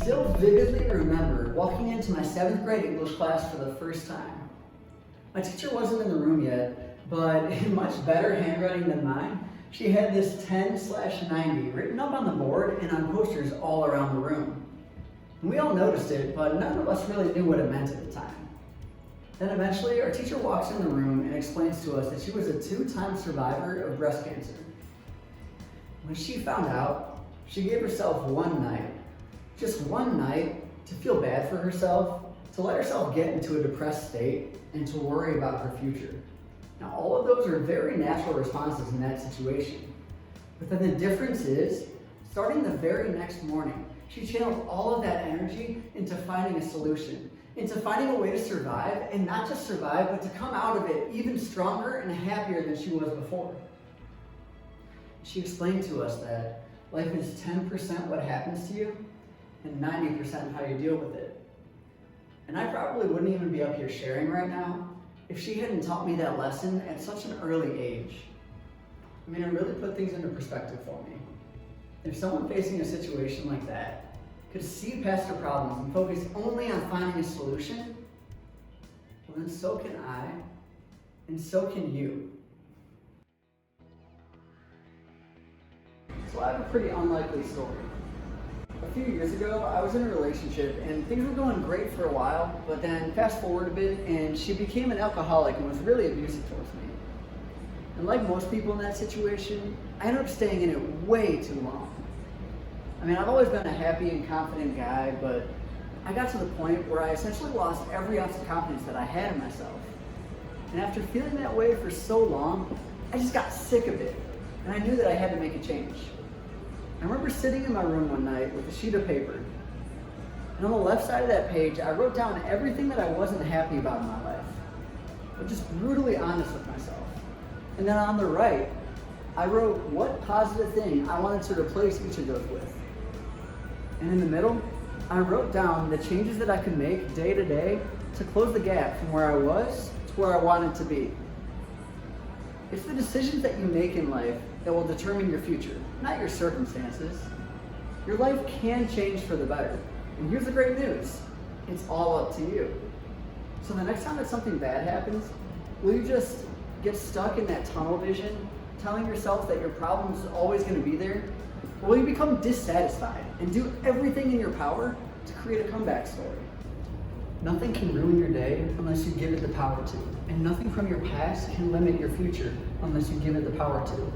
still vividly remember walking into my 7th grade English class for the first time. My teacher wasn't in the room yet, but in much better handwriting than mine, she had this 10/90 written up on the board and on posters all around the room. And we all noticed it, but none of us really knew what it meant at the time. Then eventually, our teacher walks in the room and explains to us that she was a 2-time survivor of breast cancer. When she found out, she gave herself one night, just one night, to feel bad for herself, to let herself get into a depressed state, and to worry about her future. Now, all of those are very natural responses in that situation. But then the difference is, starting the very next morning, she channeled all of that energy into finding a solution, into finding a way to survive, and not just survive, but to come out of it even stronger and happier than she was before. She explained to us that life is 10% what happens to you, and 90% how you deal with it. And I probably wouldn't even be up here sharing right now if she hadn't taught me that lesson at such an early age. I mean, it really put things into perspective for me. If someone facing a situation like that could see past their problems and focus only on finding a solution, well then so can I, and so can you. So I have a pretty unlikely story. A few years ago, I was in a relationship and things were going great for a while, but then fast forward a bit and she became an alcoholic and was really abusive towards me. And like most people in that situation, I ended up staying in it way too long. I mean, I've always been a happy and confident guy, but I got to the point where I essentially lost every ounce of confidence that I had in myself. And after feeling that way for so long, I just got sick of it, and I knew that I had to make a change. I remember sitting in my room one night with a sheet of paper, and on the left side of that page, I wrote down everything that I wasn't happy about in my life, but just brutally honest with myself. And then on the right, I wrote what positive thing I wanted to replace each of those with. And in the middle, I wrote down the changes that I could make day to day to close the gap from where I was to where I wanted to be. It's the decisions that you make in life that will determine your future, not your circumstances. Your life can change for the better. And here's the great news. It's all up to you. So the next time that something bad happens, will you just get stuck in that tunnel vision, telling yourself that your problem is always going to be there? Or will you become dissatisfied and do everything in your power to create a comeback story? Nothing can ruin your day unless you give it the power to. And nothing from your past can limit your future unless you give it the power to.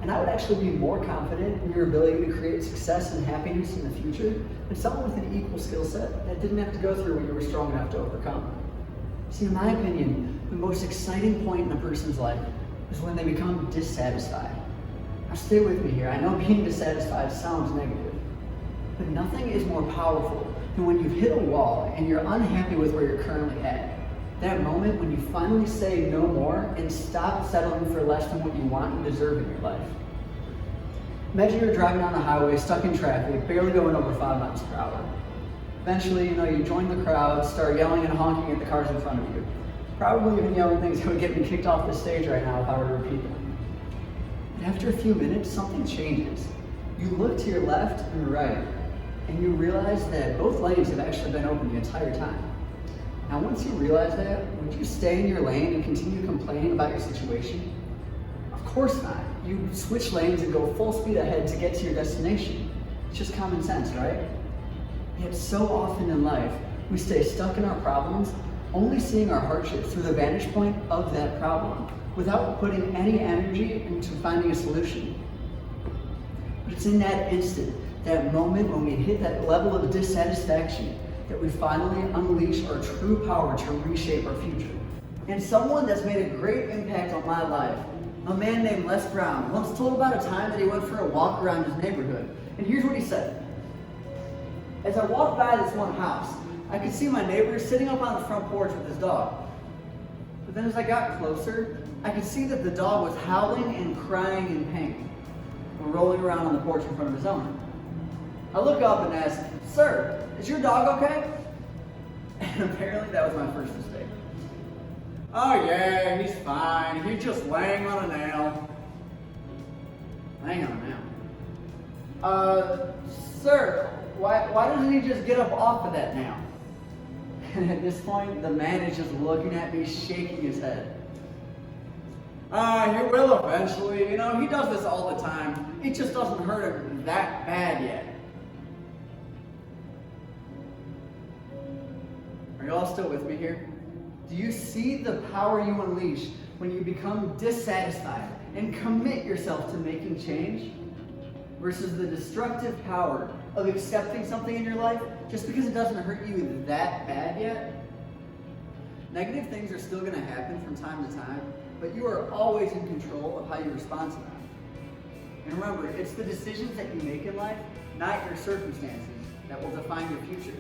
And I would actually be more confident in your ability to create success and happiness in the future than someone with an equal skill set that didn't have to go through what you were strong enough to overcome. See, in my opinion, the most exciting point in a person's life is when they become dissatisfied. Now stay with me here. I know being dissatisfied sounds negative, but nothing is more powerful than when you've hit a wall and you're unhappy with where you're currently at. That moment when you finally say no more and stop settling for less than what you want and deserve in your life. Imagine you're driving on the highway, stuck in traffic, barely going over 5 miles per hour. Eventually, you join the crowd, start yelling and honking at the cars in front of you. Probably even yelling things that would get me kicked off the stage right now if I were to repeat them. But after a few minutes, something changes. You look to your left and right, and you realize that both lanes have actually been open the entire time. Now, once you realize that, would you stay in your lane and continue complaining about your situation? Of course not. You switch lanes and go full speed ahead to get to your destination. It's just common sense, right? Yet so often in life, we stay stuck in our problems, only seeing our hardships through the vantage point of that problem, without putting any energy into finding a solution. But it's in that instant, that moment when we hit that level of dissatisfaction, that we finally unleash our true power to reshape our future. And someone that's made a great impact on my life, a man named Les Brown, once told about a time that he went for a walk around his neighborhood. And here's what he said. As I walked by this one house, I could see my neighbor sitting up on the front porch with his dog. But then as I got closer, I could see that the dog was howling and crying in pain, and rolling around on the porch in front of his owner. I look up and ask, "Sir, is your dog okay?" And apparently that was my first mistake. "Oh yeah, he's fine. He's just laying on a nail." Laying on a nail? Sir, why doesn't he just get up off of that now? And at this point, the man is just looking at me, shaking his head. He will eventually. You know, he does this all the time. It just doesn't hurt him that bad yet. Are y'all still with me here? Do you see the power you unleash when you become dissatisfied and commit yourself to making change? Versus the destructive power of accepting something in your life just because it doesn't hurt you that bad yet? Negative things are still going to happen from time to time, but you are always in control of how you respond to them. And remember, it's the decisions that you make in life, not your circumstances, that will define your future.